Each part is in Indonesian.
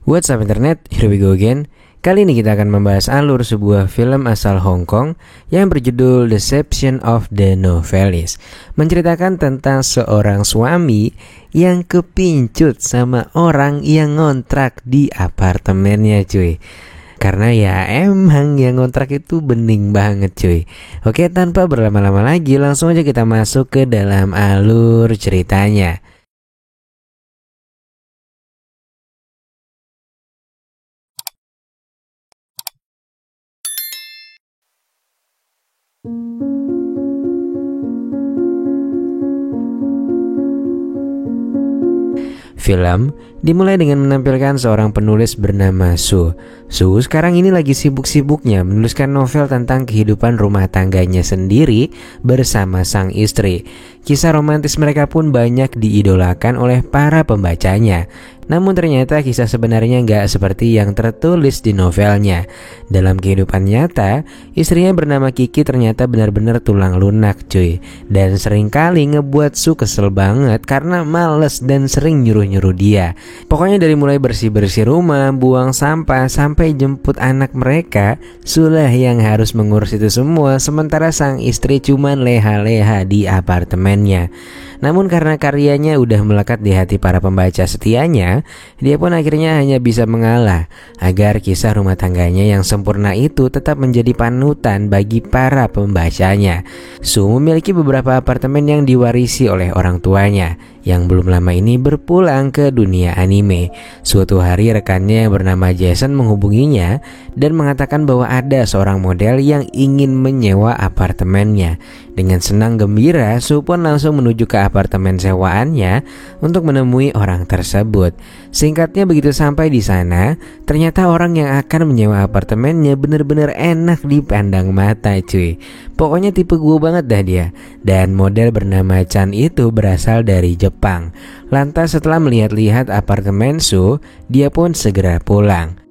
What's up internet, here we go again. Kali ini kita akan membahas alur sebuah film asal Hong Kong yang berjudul Deception of the Novelist. Menceritakan tentang seorang suami yang kepincut sama orang yang ngontrak di apartemennya cuy. Karena ya emang yang ngontrak itu bening banget cuy. Oke, tanpa berlama-lama lagi langsung aja kita masuk ke dalam alur ceritanya. Film dimulai dengan menampilkan seorang penulis bernama Su. Su sekarang ini lagi sibuk-sibuknya menuliskan novel tentang kehidupan rumah tangganya sendiri bersama sang istri. Kisah romantis mereka pun banyak diidolakan oleh para pembacanya. Namun ternyata kisah sebenarnya nggak seperti yang tertulis di novelnya. Dalam kehidupan nyata, istrinya bernama Kiki ternyata benar-benar tulang lunak cuy. Dan seringkali ngebuat Su kesel banget karena males dan sering nyuruh-nyuruh dia. Pokoknya dari mulai bersih-bersih rumah, buang sampah, sampai jemput anak mereka, Su lah yang harus mengurus itu semua. Sementara sang istri cuman leha-leha di apartemennya. Namun karena karyanya udah melekat di hati para pembaca setianya, dia pun akhirnya hanya bisa mengalah agar kisah rumah tangganya yang sempurna itu tetap menjadi panutan bagi para pembacanya. Su memiliki beberapa apartemen yang diwarisi oleh orang tuanya yang belum lama ini berpulang ke dunia anime. Suatu hari rekannya yang bernama Jason menghubunginya dan mengatakan bahwa ada seorang model yang ingin menyewa apartemennya. Dengan senang gembira, Su pun langsung menuju ke apartemen sewaannya untuk menemui orang tersebut. Singkatnya begitu sampai di sana, ternyata orang yang akan menyewa apartemennya benar-benar enak dipandang mata cuy. Pokoknya tipe gue banget dah dia. Dan model bernama Chan itu berasal dari Jepang. Lantas setelah melihat-lihat apartemen Su, dia pun segera pulang.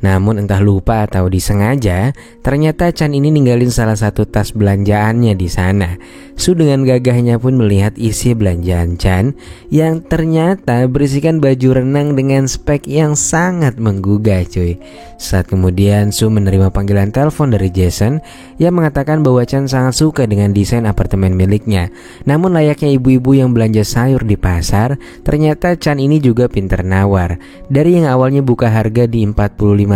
Namun entah lupa atau disengaja, ternyata Chan ini ninggalin salah satu tas belanjaannya di sana. Su dengan gagahnya pun melihat isi belanjaan Chan yang ternyata berisikan baju renang dengan spek yang sangat menggugah cuy. Saat kemudian Su menerima panggilan telepon dari Jason yang mengatakan bahwa Chan sangat suka dengan desain apartemen miliknya. Namun layaknya ibu-ibu yang belanja sayur di pasar, ternyata Chan ini juga pintar nawar. Dari yang awalnya buka harga di $45.000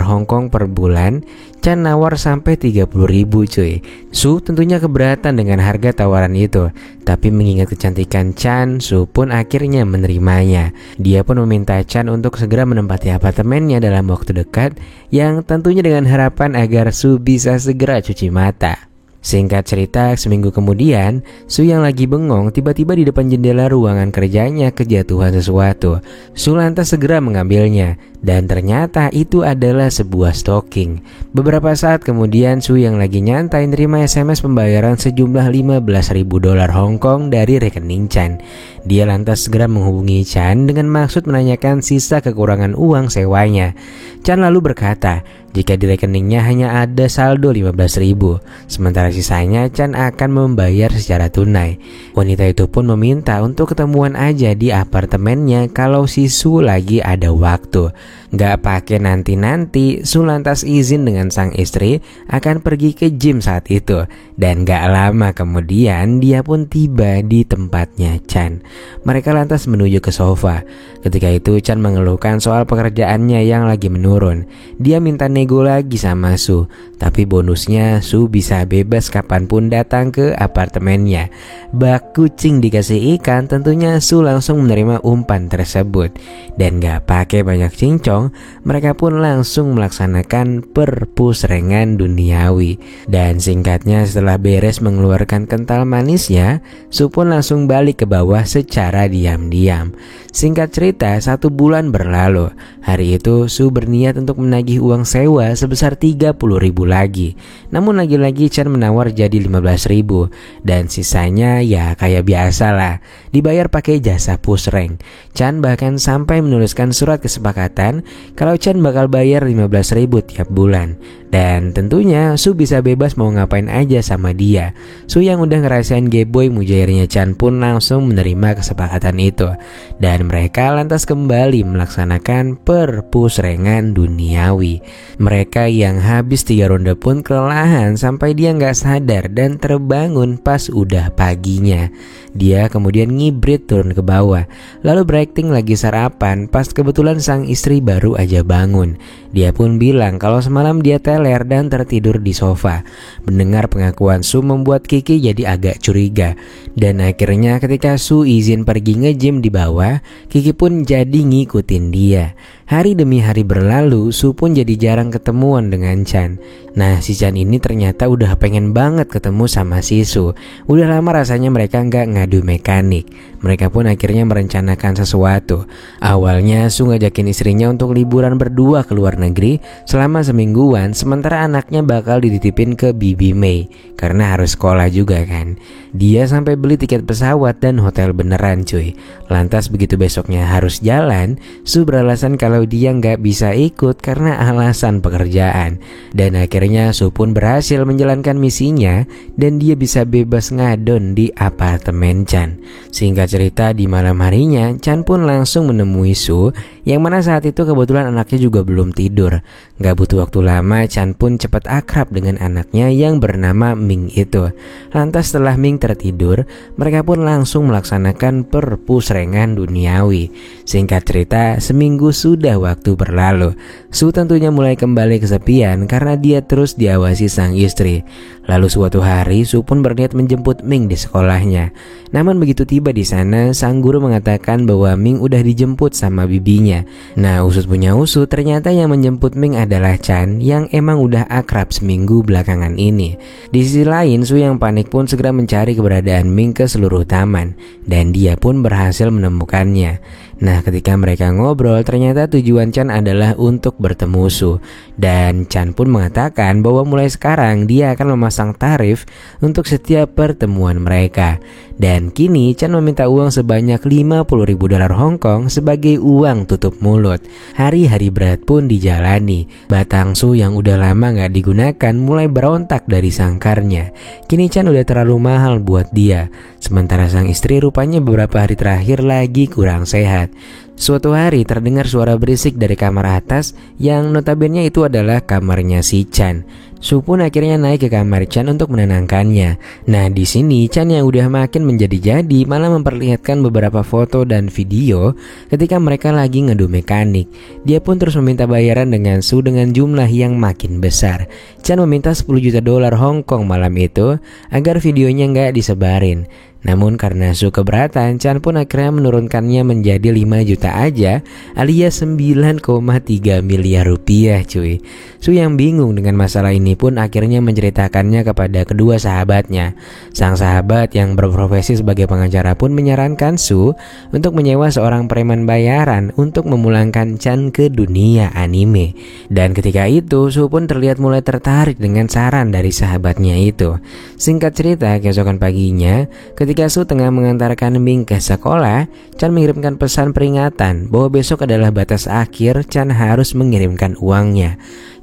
Hong Kong per bulan, Chan nawar sampai 30.000 cuy. Su tentunya keberatan dengan harga tawaran itu, tapi mengingat kecantikan Chan, Su pun akhirnya menerimanya. Dia pun meminta Chan untuk segera menempati apartemennya dalam waktu dekat, yang tentunya dengan harapan agar Su bisa segera cuci mata. Singkat cerita, seminggu kemudian, Su yang lagi bengong tiba-tiba di depan jendela ruangan kerjanya kejatuhan sesuatu. Su lantas segera mengambilnya, dan ternyata itu adalah sebuah stocking. Beberapa saat kemudian, Su yang lagi nyantai nerima SMS pembayaran sejumlah $15.000 Hong Kong dari rekening Chan. Dia lantas segera menghubungi Chan dengan maksud menanyakan sisa kekurangan uang sewanya. Chan lalu berkata, jika di rekeningnya hanya ada saldo 15.000, sementara sisanya Chan akan membayar secara tunai. Wanita itu pun meminta untuk ketemuan aja di apartemennya kalau si Su lagi ada waktu. Gak pakai nanti-nanti, Su lantas izin dengan sang istri akan pergi ke gym saat itu. Dan gak lama kemudian dia pun tiba di tempatnya Chan. Mereka lantas menuju ke sofa. Ketika itu Chan mengeluhkan soal pekerjaannya yang lagi menurun. Dia minta nego lagi sama Su, tapi bonusnya Su bisa bebas kapanpun datang ke apartemennya. Bak kucing dikasih ikan, tentunya Su langsung menerima umpan tersebut. Dan gak pakai banyak cincong, mereka pun langsung melaksanakan perpusrengan duniawi. Dan singkatnya setelah beres mengeluarkan kental manisnya, Su pun langsung balik ke bawah secara diam-diam. Singkat cerita, 1 bulan berlalu. Hari itu Su berniat untuk menagih uang sewa sebesar 30.000 lagi. Namun lagi-lagi Chan menawar jadi 15.000, dan sisanya ya kayak biasa lah, dibayar pakai jasa pusreng. Chan bahkan sampai menuliskan surat kesepakatan kalau Chan bakal bayar 15.000 tiap bulan. Dan tentunya Su bisa bebas mau ngapain aja sama dia. Su yang udah ngerasain gayboy mujairnya Chan pun langsung menerima kesepakatan itu. Dan mereka lantas kembali melaksanakan perpusrengan duniawi. Mereka yang habis 3 ronde pun kelelahan sampai dia nggak sadar dan terbangun pas udah paginya. Dia kemudian ngibrit turun ke bawah, lalu berakting lagi sarapan pas kebetulan sang istri baru aja bangun. Dia pun bilang kalau semalam dia teler dan tertidur di sofa. Mendengar pengakuan Su membuat Kiki jadi agak curiga. Dan akhirnya ketika Su izin pergi nge-gym di bawah, Kiki pun jadi ngikutin dia. Hari demi hari berlalu, Su pun jadi jarang ketemuan dengan Chan. Nah, si Chan ini ternyata udah pengen banget ketemu sama si Su. Udah lama rasanya mereka nggak ngadu mekanik. Mereka pun akhirnya merencanakan sesuatu. Awalnya Su ngajakin istrinya untuk liburan berdua ke luar negeri selama semingguan, sementara anaknya bakal dititipin ke Bibi Mei karena harus sekolah juga kan. Dia sampai beli tiket pesawat dan hotel beneran cuy. Lantas begitu besoknya harus jalan, Su beralasan kalau dia nggak bisa ikut karena alasan pekerjaan. Dan akhirnya Su pun berhasil menjalankan misinya dan dia bisa bebas ngadon di apartemen Chan. Singkat cerita, di malam harinya Chan pun langsung menemui Su, yang mana saat itu kebetulan anaknya juga belum tidur. Gak butuh waktu lama, Chan pun cepat akrab dengan anaknya yang bernama Ming itu. Lantas setelah Ming tertidur, mereka pun langsung melaksanakan perpusrengan duniawi. Singkat cerita, seminggu sudah waktu berlalu. Su tentunya mulai kembali kesepian karena dia terus diawasi sang istri. Lalu suatu hari Su pun berniat menjemput Ming di sekolahnya. Namun begitu tiba di sana, sang guru mengatakan bahwa Ming udah dijemput sama bibinya. Nah, usut punya usut, ternyata yang menjemput Ming adalah Chan yang emang udah akrab seminggu belakangan ini. Di sisi lain, Su yang panik pun segera mencari keberadaan Ming ke seluruh taman, dan dia pun berhasil menemukannya. Nah, ketika mereka ngobrol, ternyata tujuan Chan adalah untuk bertemu Su. Dan Chan pun mengatakan bahwa mulai sekarang dia akan memasang tarif untuk setiap pertemuan mereka. Dan kini Chan meminta uang sebanyak 50.000 dolar Hong Kong sebagai uang tutup mulut. Hari-hari berat pun dijalani. Batang Su yang udah lama gak digunakan mulai berontak dari sangkarnya. Kini Chan udah terlalu mahal buat dia. Sementara sang istri rupanya beberapa hari terakhir lagi kurang sehat. Suatu hari terdengar suara berisik dari kamar atas yang notabene itu adalah kamarnya si Chan. Su pun akhirnya naik ke kamar Chan untuk menenangkannya. Nah, di sini Chan yang udah makin menjadi-jadi malah memperlihatkan beberapa foto dan video ketika mereka lagi ngadu mekanik. Dia pun terus meminta bayaran dengan Su dengan jumlah yang makin besar. Chan meminta 10 juta dolar Hong Kong malam itu agar videonya nggak disebarin. Namun karena Su keberatan, Chan pun akhirnya menurunkannya menjadi 5 juta aja, alias 9,3 miliar rupiah cuy. Su yang bingung dengan masalah ini pun akhirnya menceritakannya kepada kedua sahabatnya. Sang sahabat yang berprofesi sebagai pengacara pun menyarankan Su untuk menyewa seorang preman bayaran untuk memulangkan Chan ke dunia anime. Dan ketika itu Su pun terlihat mulai tertarik dengan saran dari sahabatnya itu. Singkat cerita, keesokan paginya ketika Su tengah mengantarkan Ming ke sekolah, Chan mengirimkan pesan peringatan bahwa besok adalah batas akhir Chan harus mengirimkan uangnya.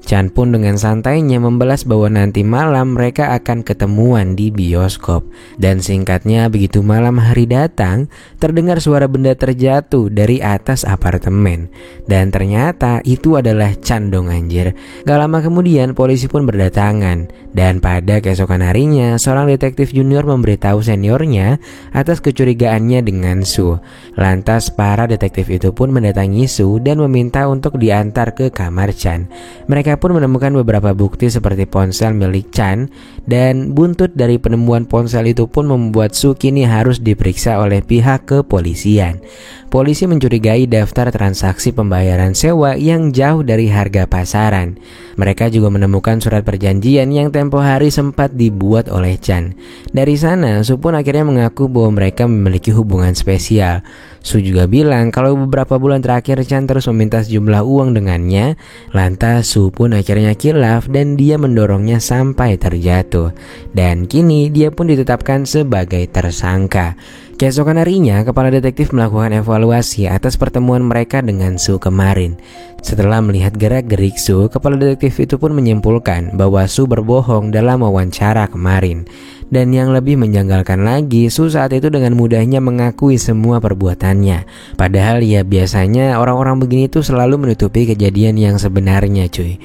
Chan pun dengan santainya membalas bahwa nanti malam mereka akan ketemuan di bioskop. Dan singkatnya begitu malam hari datang, terdengar suara benda terjatuh dari atas apartemen. Dan ternyata itu adalah Chan dong anjir. Gak lama kemudian polisi pun berdatangan. Dan pada keesokan harinya seorang detektif junior memberitahu seniornya atas kecurigaannya dengan Su. Lantas para detektif itu pun mendatangi Su dan meminta untuk diantar ke kamar Chan. Mereka pun menemukan beberapa bukti seperti ponsel milik Chan, dan buntut dari penemuan ponsel itu pun membuat Su kini harus diperiksa oleh pihak kepolisian. Polisi mencurigai daftar transaksi pembayaran sewa yang jauh dari harga pasaran. Mereka juga menemukan surat perjanjian yang tempo hari sempat dibuat oleh Chan. Dari sana, Su pun akhirnya mengaku bahwa mereka memiliki hubungan spesial. Su juga bilang kalau beberapa bulan terakhir Chan terus meminta sejumlah uang dengannya. Lantas Su pun akhirnya kilaf dan dia mendorongnya sampai terjatuh. Dan kini dia pun ditetapkan sebagai tersangka. Keesokan harinya, kepala detektif melakukan evaluasi atas pertemuan mereka dengan Su kemarin. Setelah melihat gerak-gerik Su, kepala detektif itu pun menyimpulkan bahwa Su berbohong dalam wawancara kemarin. Dan yang lebih menjanggalkan lagi, Su saat itu dengan mudahnya mengakui semua perbuatannya. Padahal ya biasanya orang-orang begini tuh selalu menutupi kejadian yang sebenarnya, cuy.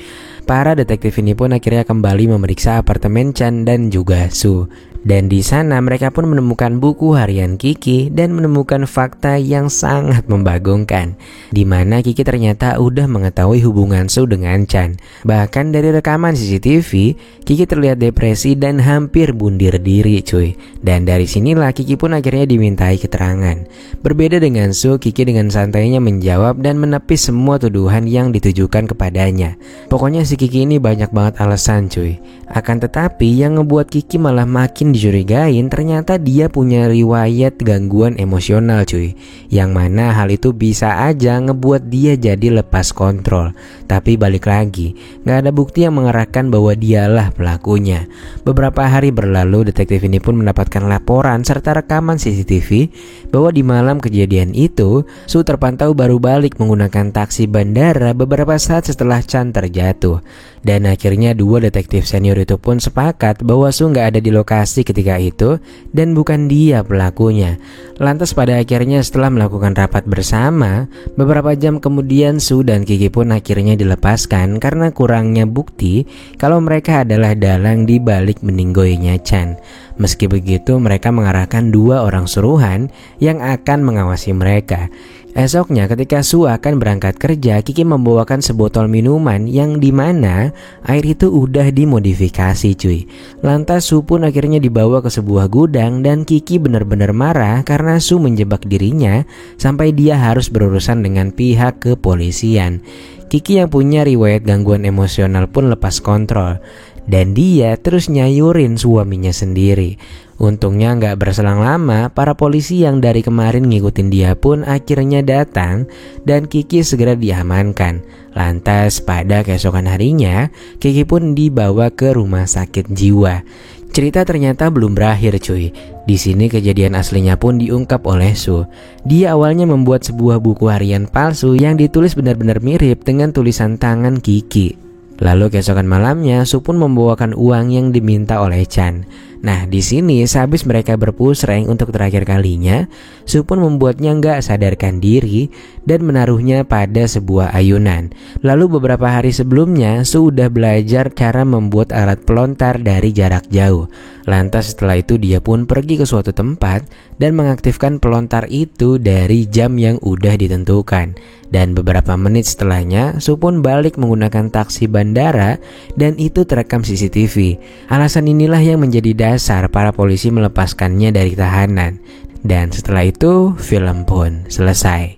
Para detektif ini pun akhirnya kembali memeriksa apartemen Chan dan juga Su. Dan di sana mereka pun menemukan buku harian Kiki dan menemukan fakta yang sangat membagongkan, di mana Kiki ternyata udah mengetahui hubungan Su dengan Chan. Bahkan dari rekaman CCTV, Kiki terlihat depresi dan hampir bunuh diri, cuy. Dan dari sinilah Kiki pun akhirnya dimintai keterangan. Berbeda dengan Su, Kiki dengan santainya menjawab dan menepis semua tuduhan yang ditujukan kepadanya. Pokoknya si Kiki ini banyak banget alasan, cuy. Akan tetapi yang ngebuat Kiki malah makin dicurigain, ternyata dia punya riwayat gangguan emosional, cuy. Yang mana hal itu bisa aja ngebuat dia jadi lepas kontrol. Tapi balik lagi, gak ada bukti yang mengarahkan bahwa dialah pelakunya. Beberapa hari berlalu, detektif ini pun mendapatkan laporan serta rekaman CCTV bahwa di malam kejadian itu, Su terpantau baru balik menggunakan taksi bandara beberapa saat setelah Chan terjatuh. Dan akhirnya dua detektif senior itu pun sepakat bahwa Su gak ada di lokasi ketika itu dan bukan dia pelakunya. Lantas pada akhirnya setelah melakukan rapat bersama, beberapa jam kemudian Su dan Kiki pun akhirnya dilepaskan karena kurangnya bukti kalau mereka adalah dalang di balik meninggoinya Chan. Meski begitu, mereka mengarahkan dua orang suruhan yang akan mengawasi mereka. Esoknya ketika Su akan berangkat kerja, Kiki membawakan sebotol minuman yang dimana air itu udah dimodifikasi, cuy. Lantas Su pun akhirnya dibawa ke sebuah gudang dan Kiki benar-benar marah karena Su menjebak dirinya sampai dia harus berurusan dengan pihak kepolisian. Kiki yang punya riwayat gangguan emosional pun lepas kontrol dan dia terus nyayurin suaminya sendiri. Untungnya nggak berselang lama, para polisi yang dari kemarin ngikutin dia pun akhirnya datang dan Kiki segera diamankan. Lantas pada keesokan harinya, Kiki pun dibawa ke rumah sakit jiwa. Cerita ternyata belum berakhir, cuy. Di sini kejadian aslinya pun diungkap oleh Su. Dia awalnya membuat sebuah buku harian palsu yang ditulis benar-benar mirip dengan tulisan tangan Kiki. Lalu keesokan malamnya Su pun membawakan uang yang diminta oleh Chan. Nah di sini sehabis mereka berpusreng untuk terakhir kalinya, Su pun membuatnya nggak sadarkan diri dan menaruhnya pada sebuah ayunan. Lalu beberapa hari sebelumnya Su udah belajar cara membuat alat pelontar dari jarak jauh. Lantas setelah itu dia pun pergi ke suatu tempat dan mengaktifkan pelontar itu dari jam yang udah ditentukan. Dan beberapa menit setelahnya Su pun balik menggunakan taksi bandara dan itu terekam CCTV. Alasan inilah yang menjadi dasar para polisi melepaskannya dari tahanan. Dan setelah itu film pun selesai.